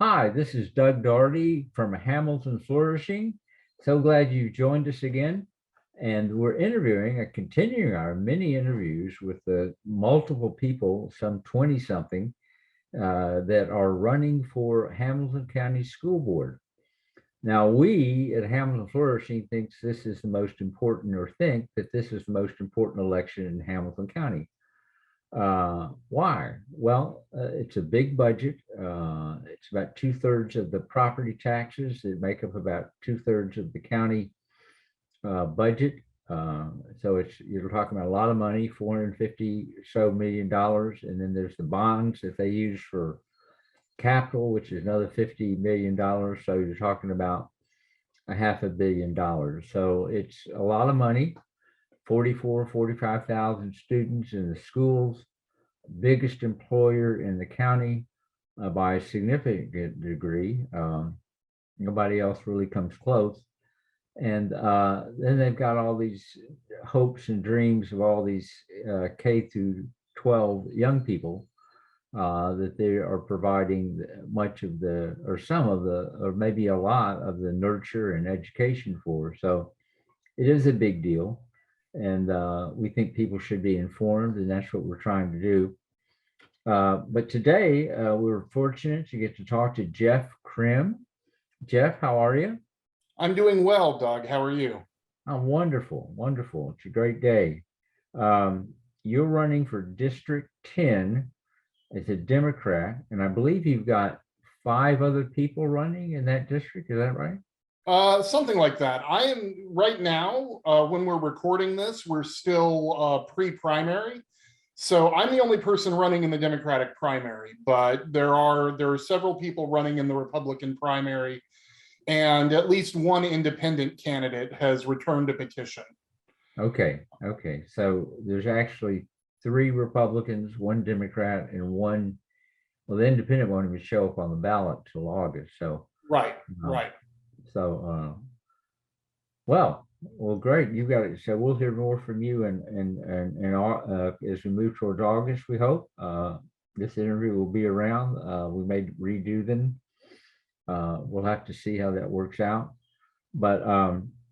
Hi, this is Doug Daugherty from Hamilton Flourishing. So glad you joined us again. And we're continuing our mini interviews with the multiple people, some 20 something, that are running for Hamilton County School Board. Now, we at Hamilton Flourishing thinks this is the most important, or think that this is the most important election in Hamilton County. Why? Well, it's a big budget. It's about 2/3 of the property taxes that make up about 2/3 of the county budget. So you're talking about a lot of money, 450 or so million dollars, and then there's the bonds that they use for capital, which is another $50 million. So you're talking about $500 million. So it's a lot of money. 45,000 students in the schools, biggest employer in the county by a significant degree. Nobody else really comes close. And then they've got all these hopes and dreams of all these K through 12 young people that they are providing much of or some of or maybe a lot of the nurture and education for. So it is a big deal. And we think people should be informed, and that's what we're trying to do. But today, we're fortunate to get to talk to Jeff Crim. Jeff, how are you? I'm doing well, Doug. How are you? I'm wonderful, wonderful. It's a great day. You're running for District 10 as a Democrat, and I believe you've got 5 other people running in that district. Is that right? Something like that. I am right now, when we're recording this, we're still pre-primary. So I'm the only person running in the Democratic primary, but there are several people running in the Republican primary, and at least one independent candidate has returned a petition. Okay. So there's actually 3 Republicans, 1 Democrat, and one, well, the independent one would show up on the ballot till August. So Right. So, well, great. You got it. So we'll hear more from you, and as we move towards August, we hope. This interview will be around. We may redo them. We'll have to see how that works out. But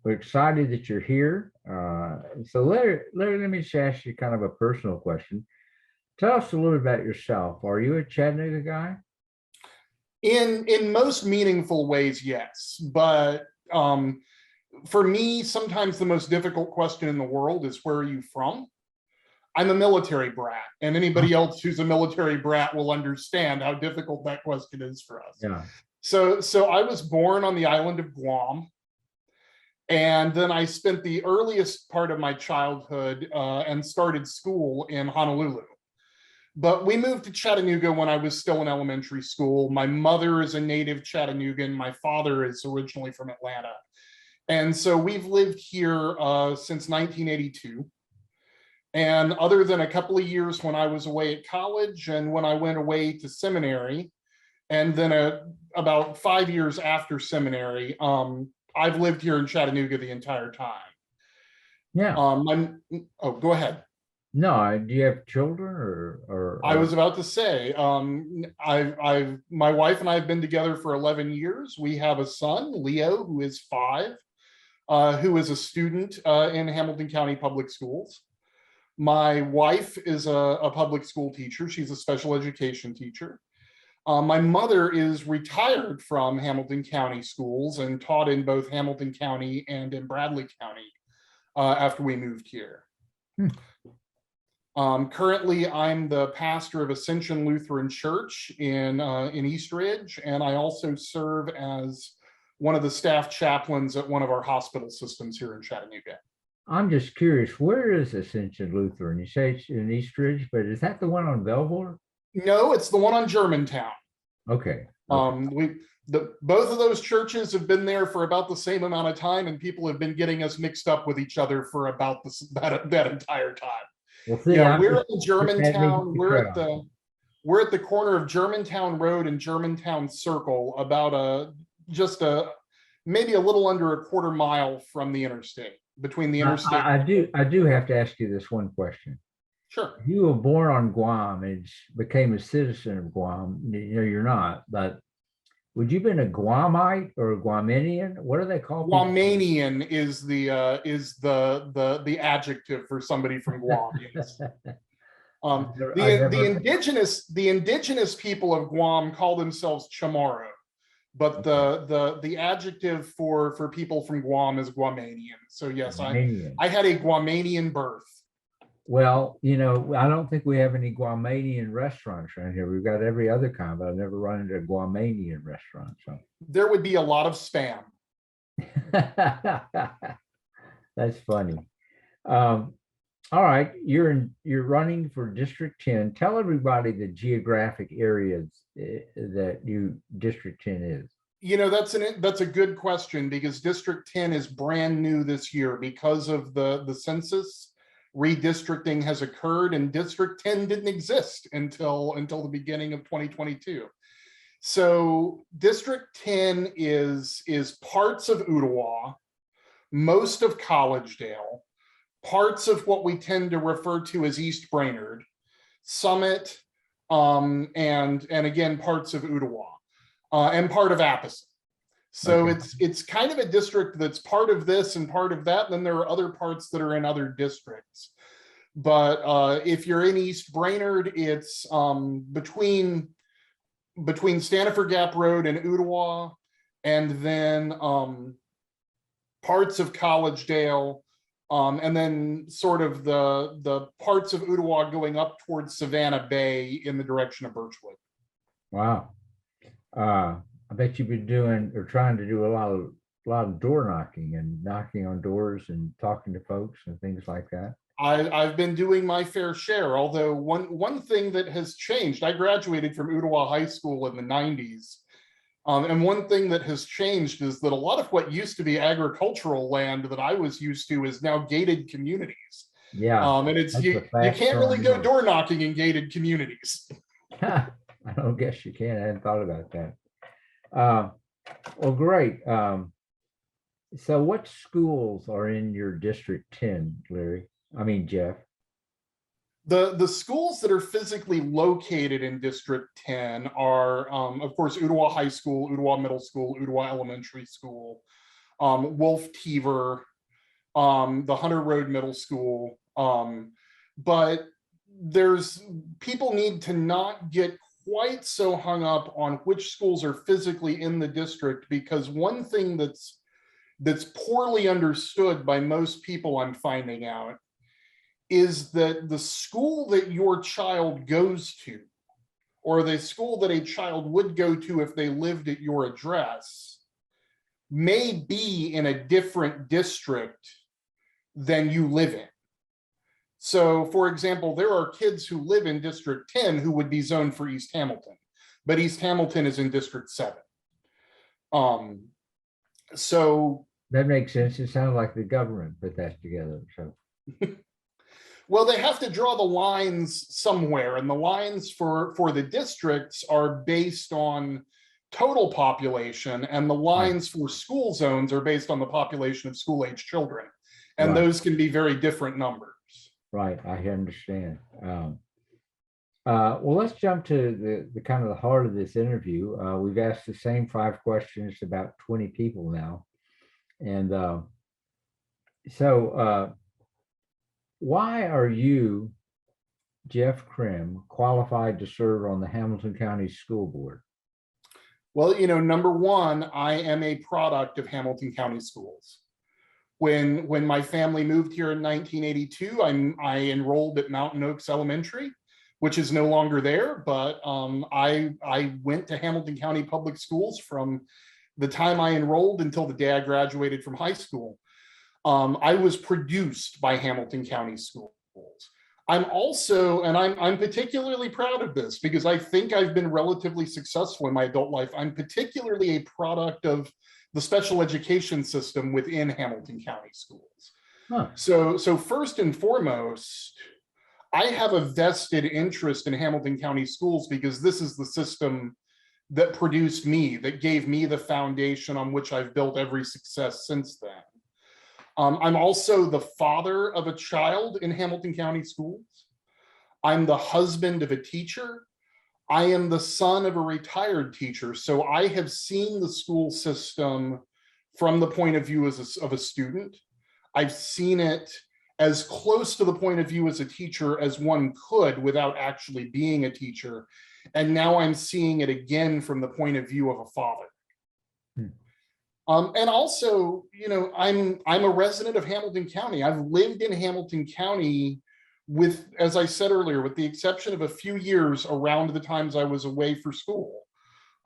we're excited that you're here. So let me just ask you kind of a personal question. Tell us a little about yourself. Are you a Chattanooga guy? In most meaningful ways, yes. But for me, sometimes the most difficult question in the world is, where are you from? I'm a military brat, and anybody else who's a military brat will understand how difficult that question is for us. Yeah. So I was born on the island of Guam, and then I spent the earliest part of my childhood and started school in Honolulu. But we moved to Chattanooga when I was still in elementary school. My mother is a native Chattanoogan. My father is originally from Atlanta. And so we've lived here since 1982. And other than a couple of years when I was away at college and when I went away to seminary, and then about 5 years after seminary, I've lived here in Chattanooga the entire time. Yeah. Go ahead. No, do you have children or I was about to say, my wife and I have been together for 11 years. We have a son, Leo, who is 5, who is a student in Hamilton County Public Schools. My wife is a public school teacher. She's a special education teacher. My mother is retired from Hamilton County schools and taught in both Hamilton County and in Bradley County after we moved here. Currently, I'm the pastor of Ascension Lutheran Church in East Ridge, and I also serve as one of the staff chaplains at one of our hospital systems here in Chattanooga. I'm just curious, where is Ascension Lutheran? You say it's in East Ridge, but is that the one on Belvoir? No, it's the one on Germantown. Okay. Both of those churches have been there for about the same amount of time, and people have been getting us mixed up with each other for about that entire time. Well, see, yeah, we're in Germantown. We're at the corner of Germantown Road and Germantown Circle, about maybe a little under a quarter mile from the interstate, between the interstate. I do have to ask you this one question. Sure. You were born on Guam and became a citizen of Guam. You know, you're not, but Would you been a Guamite or a Guamanian? What do they call people? Guamanian is the adjective for somebody from Guam. Yes. I The indigenous people of Guam call themselves Chamorro, but the adjective for people from Guam is Guamanian. So yes, Guamanian. I had a Guamanian birth. Well, I don't think we have any Guamanian restaurants around here. We've got every other kind, but I've never run into a Guamanian restaurant. So There would be a lot of spam. that's funny. Um, all right, you're running for District 10. Tell everybody the geographic areas that District 10 is. That's a good question, because District 10 is brand new this year because of the census. Redistricting has occurred, and District 10 didn't exist until the beginning of 2022. So District 10 is parts of Ottawa, most of Collegedale, parts of what we tend to refer to as East Brainerd, Summit, and again parts of Ottawa, and part of Apison. So Okay. it's kind of a district that's part of this and part of that. And then there are other parts that are in other districts. But if you're in East Brainerd, it's between Stanifer Gap Road and Ottawa, and then parts of Collegedale, and then sort of the parts of Ottawa going up towards Savannah Bay in the direction of Birchwood. Wow. I bet you've been doing or trying to do a lot of door knocking and knocking on doors and talking to folks and things like that. I've been doing my fair share, although one thing that has changed, I graduated from Ottawa High School in the 90s. And one thing that has changed is that a lot of what used to be agricultural land that I was used to is now gated communities. Yeah. And you can't really go door knocking in gated communities. I don't guess you can. I hadn't thought about that. Well, great. So what schools are in your District 10, Larry? I mean, Jeff. The schools that are physically located in District 10 are, of course, Ottawa High School, Ottawa Middle School, Ottawa Elementary School, Wolf Teever, the Hunter Road Middle School. But people need to not get quite so hung up on which schools are physically in the district, because one thing that's poorly understood by most people, I'm finding out, is that the school that your child goes to, or the school that a child would go to if they lived at your address, may be in a different district than you live in. So, for example, there are kids who live in District 10 who would be zoned for East Hamilton, but East Hamilton is in District 7. So that makes sense. It sounds like the government put that together. So, well, they have to draw the lines somewhere, and the lines for the districts are based on total population, and the lines for school zones are based on the population of school-age children, and those can be very different numbers. Right, I understand. Well, let's jump to the kind of the heart of this interview. We've asked the same 5 questions to about 20 people now. And so why are you, Jeff Krim, qualified to serve on the Hamilton County School Board? Well, number one, I am a product of Hamilton County Schools. When my family moved here in 1982, I enrolled at Mountain Oaks Elementary, which is no longer there, but I went to Hamilton County Public Schools from the time I enrolled until the day I graduated from high school. I was produced by Hamilton County Schools. I'm also, and I'm particularly proud of this because I think I've been relatively successful in my adult life. I'm particularly a product of the special education system within Hamilton County Schools. Huh. So first and foremost, I have a vested interest in Hamilton County Schools because this is the system that produced me, that gave me the foundation on which I've built every success since then. I'm also the father of a child in Hamilton County Schools. I'm the husband of a teacher. I am the son of a retired teacher, so I have seen the school system from the point of view of a student. I've seen it as close to the point of view as a teacher as one could without actually being a teacher. And now I'm seeing it again from the point of view of a father. Hmm. And also, I'm a resident of Hamilton County. I've lived in Hamilton County with, as I said earlier, with the exception of a few years around the times I was away for school,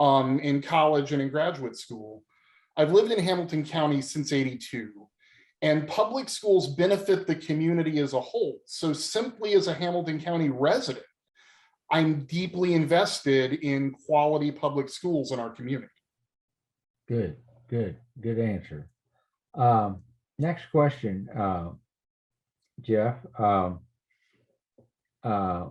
in college and in graduate school. I've lived in Hamilton County since '82, and public schools benefit the community as a whole. So simply as a Hamilton County resident, I'm deeply invested in quality public schools in our community. Good answer. Next question, Jeff. Uh,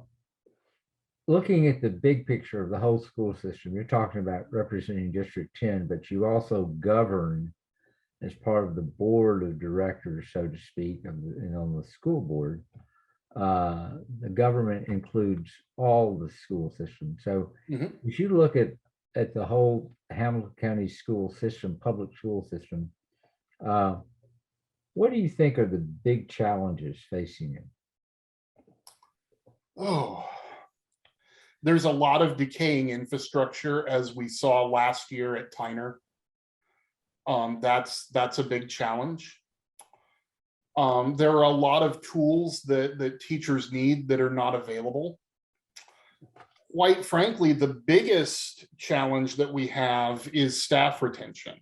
Looking at the big picture of the whole school system, you're talking about representing District 10, but you also govern as part of the board of directors, so to speak, and on the school board. The government includes all the school system. So if you look at the whole Hamilton County school system, public school system, what do you think are the big challenges facing it? Oh, there's a lot of decaying infrastructure, as we saw last year at Tyner. That's a big challenge. There are a lot of tools that teachers need that are not available. Quite frankly, the biggest challenge that we have is staff retention.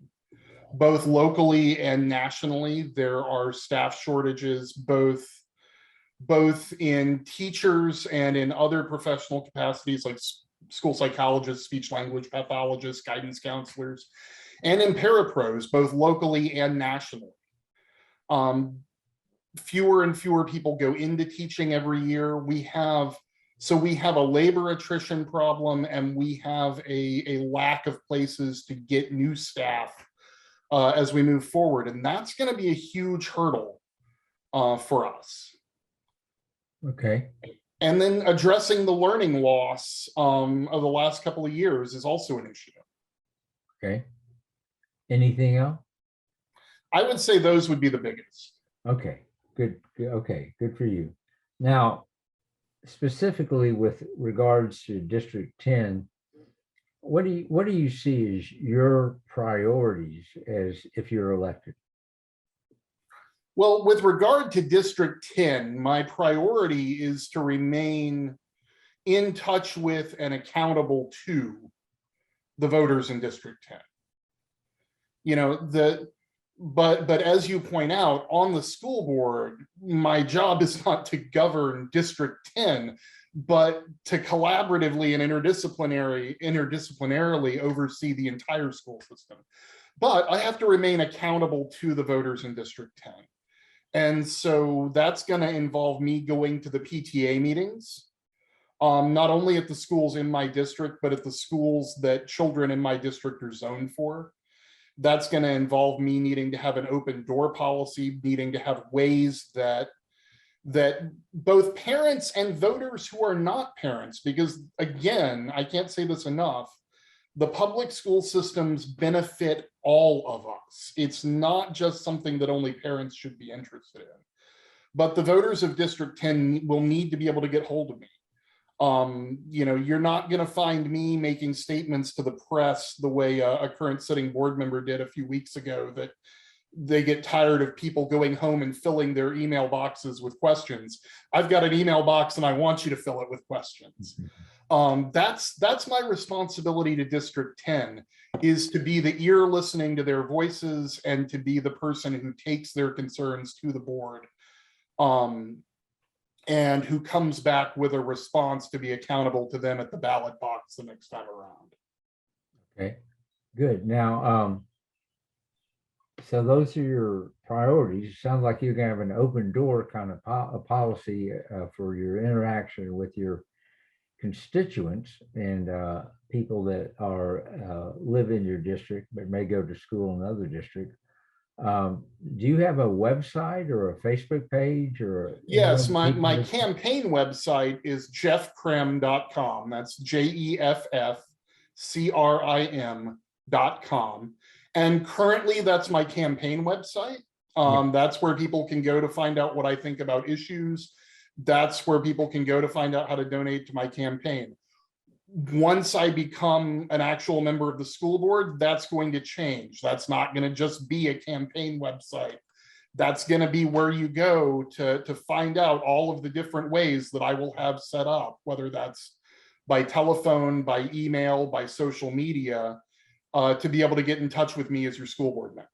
Both locally and nationally, there are staff shortages, both in teachers and in other professional capacities like school psychologists, speech language pathologists, guidance counselors, and in parapros, both locally and nationally. Fewer and fewer people go into teaching every year. We have a labor attrition problem, and we have a lack of places to get new staff as we move forward. And that's going to be a huge hurdle for us. Okay. And then addressing the learning loss of the last couple of years is also an issue. Okay. Anything else? I would say those would be the biggest. Okay. Good. Okay. Good for you. Now, specifically with regards to District 10, what do you see as your priorities as if you're elected? Well, with regard to District 10, my priority is to remain in touch with and accountable to the voters in District 10. But as you point out, on the school board, my job is not to govern District 10, but to collaboratively and interdisciplinarily oversee the entire school system. But I have to remain accountable to the voters in District 10. And so that's going to involve me going to the PTA meetings, not only at the schools in my district, but at the schools that children in my district are zoned for. That's going to involve me needing to have an open door policy, needing to have ways that both parents and voters who are not parents, because again, I can't say this enough, the public school systems benefit all of us. It's not just something that only parents should be interested in. But the voters of District 10 will need to be able to get hold of me. You're not going to find me making statements to the press the way a current sitting board member did a few weeks ago, that they get tired of people going home and filling their email boxes with questions. I've got an email box and I want you to fill it with questions. That's my responsibility to District 10, is to be the ear listening to their voices and to be the person who takes their concerns to the board, and who comes back with a response to be accountable to them at the ballot box the next time around. Okay, good. Now, so those are your priorities. It sounds like you're going to have an open door kind of a policy for your interaction with your constituents and people that are live in your district but may go to school in another district. Do you have a website or a Facebook page or Yes, anyone my, people my can? campaign website is jeffcrim.com. That's JEFFCRIM.com. And currently that's my campaign website. Yeah. That's where people can go to find out what I think about issues. That's where people can go to find out how to donate to my campaign. Once I become an actual member of the school board, that's going to change. That's not going to just be a campaign website. That's going to be where you go to find out all of the different ways that I will have set up, whether that's by telephone, by email, by social media, to be able to get in touch with me as your school board member.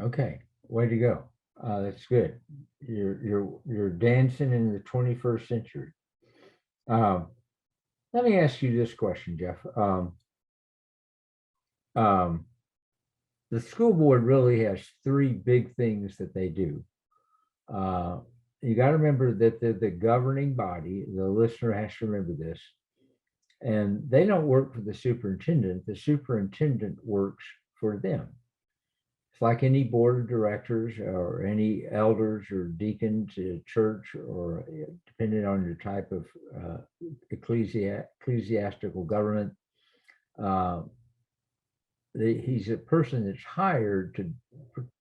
Okay, way to go. That's good. You're dancing in the 21st century. Um, Let me ask you this question, Jeff. Um, the school board really has three big things that they do. You got to remember that they're the governing body. The listener has to remember this. And they don't work for the superintendent. The superintendent works for them. It's like any board of directors or any elders or deacons at church, or depending on your type of ecclesiastical government. Uh, he's a person that's hired to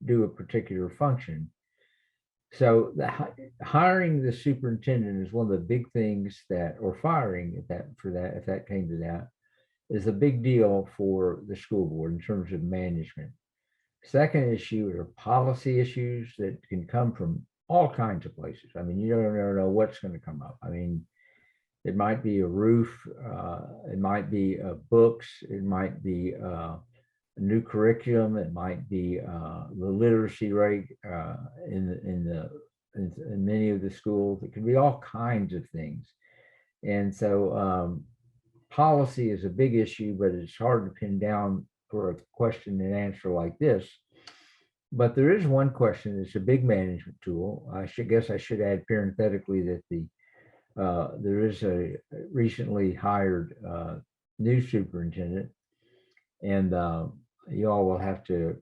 do a particular function. So hiring the superintendent is one of the big things that, or firing if that came to that, is a big deal for the school board in terms of management. Second issue are policy issues that can come from all kinds of places. I mean, you don't ever know what's going to come up. I mean, it might be a roof, it might be books, it might be a new curriculum, it might be the literacy rate in many of the schools. It can be all kinds of things. And so policy is a big issue, but it's hard to pin down for a question and answer like this. But there is one question that's a big management tool. I should add parenthetically that there is a recently hired new superintendent, and you all will have to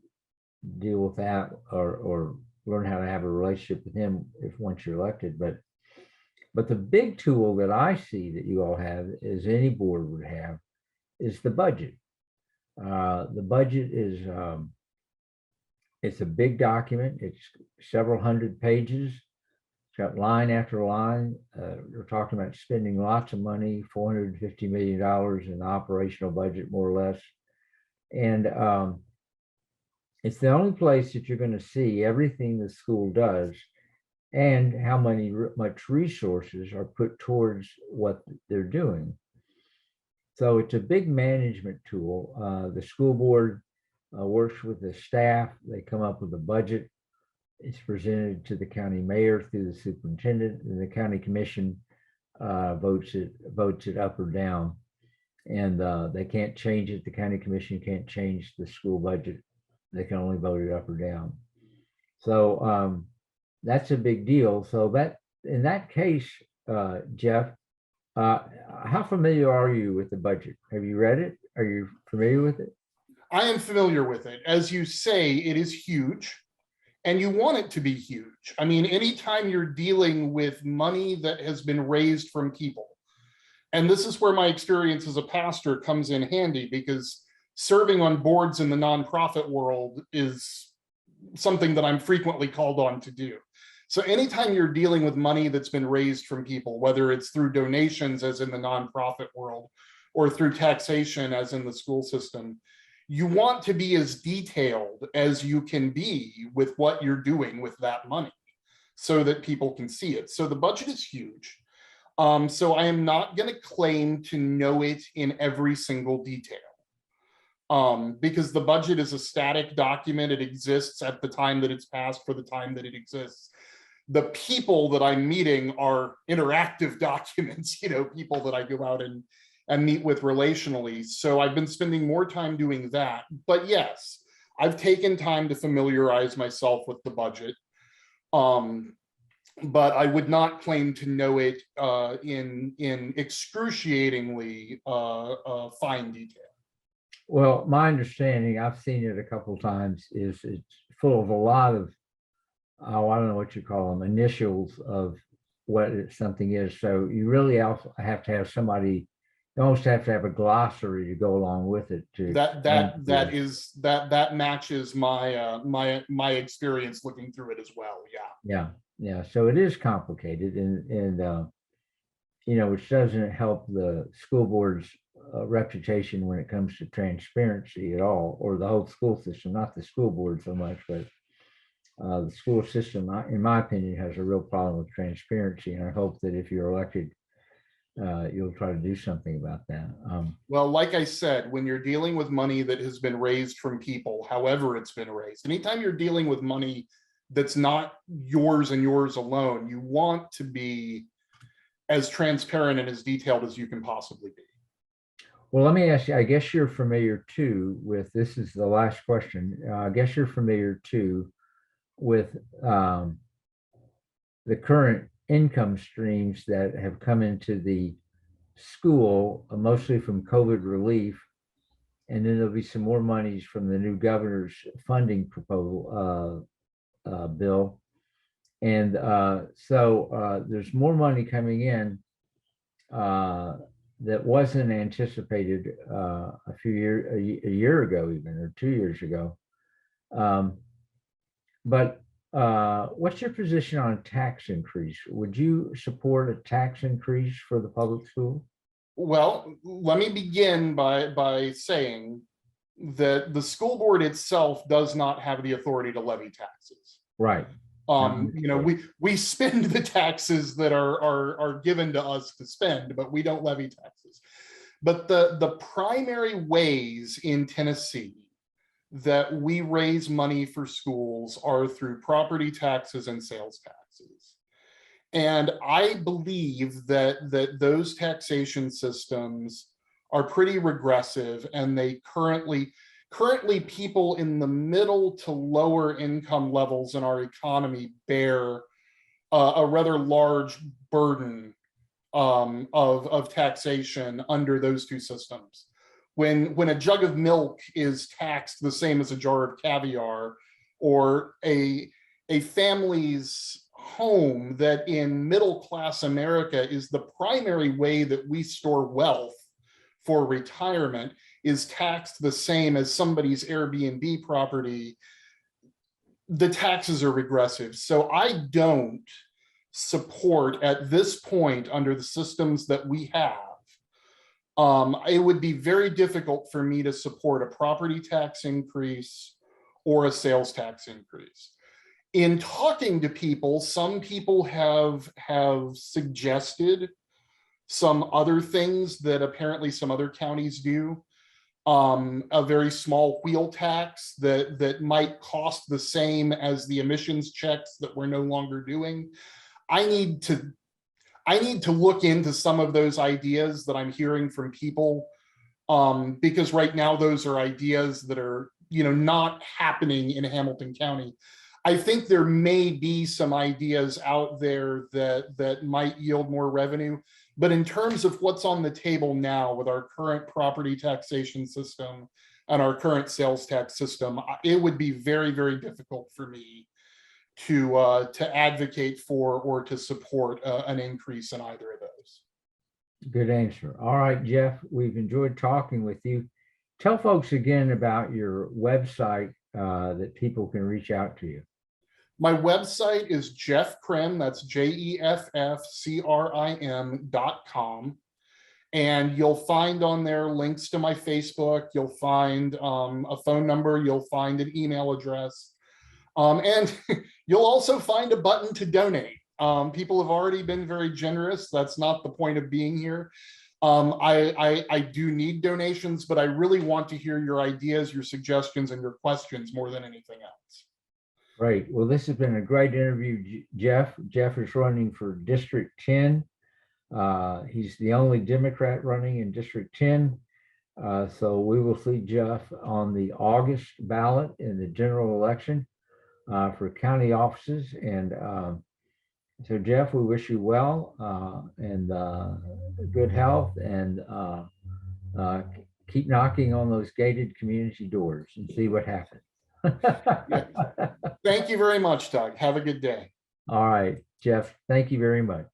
deal with that or learn how to have a relationship with him if once you're elected. But the big tool that I see that you all have, as any board would have, is the budget. The budget is it's a big document. It's several hundred pages. It's got line after line. We're talking about spending lots of money, $450 million in the operational budget, more or less. And it's the only place that you're going to see everything the school does and how much resources are put towards what they're doing. So it's a big management tool. The school board works with the staff. They come up with a budget. It's presented to the county mayor through the superintendent, and the county commission votes it up or down. And they can't change it. The county commission can't change the school budget. They can only vote it up or down. So that's a big deal. So that in that case, Jeff, how familiar are you with the budget? Have you read it? Are you familiar with it? I am familiar with it. As you say, it is huge, and you want it to be huge. I mean, anytime you're dealing with money that has been raised from people, and this is where my experience as a pastor comes in handy, because serving on boards in the nonprofit world is something that I'm frequently called on to do. So anytime you're dealing with money that's been raised from people, whether it's through donations as in the nonprofit world or through taxation as in the school system, you want to be as detailed as you can be with what you're doing with that money so that people can see it. So the budget is huge. So I am not going to claim to know it in every single detail. Because the budget is a static document. It exists at the time that it's passed for the time that it exists. The people that I'm meeting are interactive documents, people that I go out and meet with relationally. So I've been spending more time doing that. But yes, I've taken time to familiarize myself with the budget. But I would not claim to know it in excruciatingly fine detail. Well, my understanding, I've seen it a couple of times, is it's full of a lot of, oh, I don't know what you call them, initials of what something is. So you really also have to have somebody, you almost have to have a glossary to go along with it to That explain that to that you. is that matches my my experience looking through it as well. Yeah. Yeah, yeah. So it is complicated, and you know, which doesn't help the school board's reputation when it comes to transparency at all, or the whole school system, not the school board so much, but the school system, in my opinion, has a real problem with transparency. And I hope that if you're elected, you'll try to do something about that. Well, like I said, when you're dealing with money that has been raised from people, however it's been raised, anytime you're dealing with money that's not yours and yours alone, you want to be as transparent and as detailed as you can possibly be. Well, let me ask you, I guess you're familiar too with, this is the last question. I guess you're familiar too with the current income streams that have come into the school, mostly from COVID relief. And then there'll be some more monies from the new governor's funding proposal bill. And so there's more money coming in that wasn't anticipated a year ago, even, or 2 years ago. But what's your position on a tax increase? Would you support a tax increase for the public school? Well, let me begin by saying that the school board itself does not have the authority to levy taxes. Right. You know, we spend the taxes that are given to us to spend, but we don't levy taxes. But the primary ways in Tennessee that we raise money for schools are through property taxes and sales taxes. And I believe that those taxation systems are pretty regressive, and they currently people in the middle to lower income levels in our economy bear a rather large burden of taxation under those two systems. When a jug of milk is taxed the same as a jar of caviar, or a family's home that in middle class America is the primary way that we store wealth for retirement, is taxed the same as somebody's Airbnb property, the taxes are regressive. So I don't support at this point, under the systems that we have, it would be very difficult for me to support a property tax increase or a sales tax increase. In talking to people, some people have suggested some other things that apparently some other counties do. A very small wheel tax that might cost the same as the emissions checks that we're no longer doing. I need to look into some of those ideas that I'm hearing from people, because right now those are ideas that are, you know, not happening in Hamilton County. I think there may be some ideas out there that might yield more revenue, but in terms of what's on the table now with our current property taxation system and our current sales tax system, it would be very, very difficult for me to advocate for or to support an increase in either of those. Good answer. All right, Jeff, we've enjoyed talking with you. Tell folks again about your website that people can reach out to you. My website is Jeff Crim, that's JEFFCRIM.com. And you'll find on there links to my Facebook. You'll find a phone number. You'll find an email address. And you'll also find a button to donate. People have already been very generous. That's not the point of being here. I do need donations, but I really want to hear your ideas, your suggestions, and your questions more than anything else. Great. Well, this has been a great interview, Jeff. Jeff is running for District 10. He's the only Democrat running in District 10. So we will see Jeff on the August ballot in the general election for county offices. And so, Jeff, we wish you well and good health, and keep knocking on those gated community doors and see what happens. Thank you very much, Doug. Have a good day. All right, Jeff, thank you very much.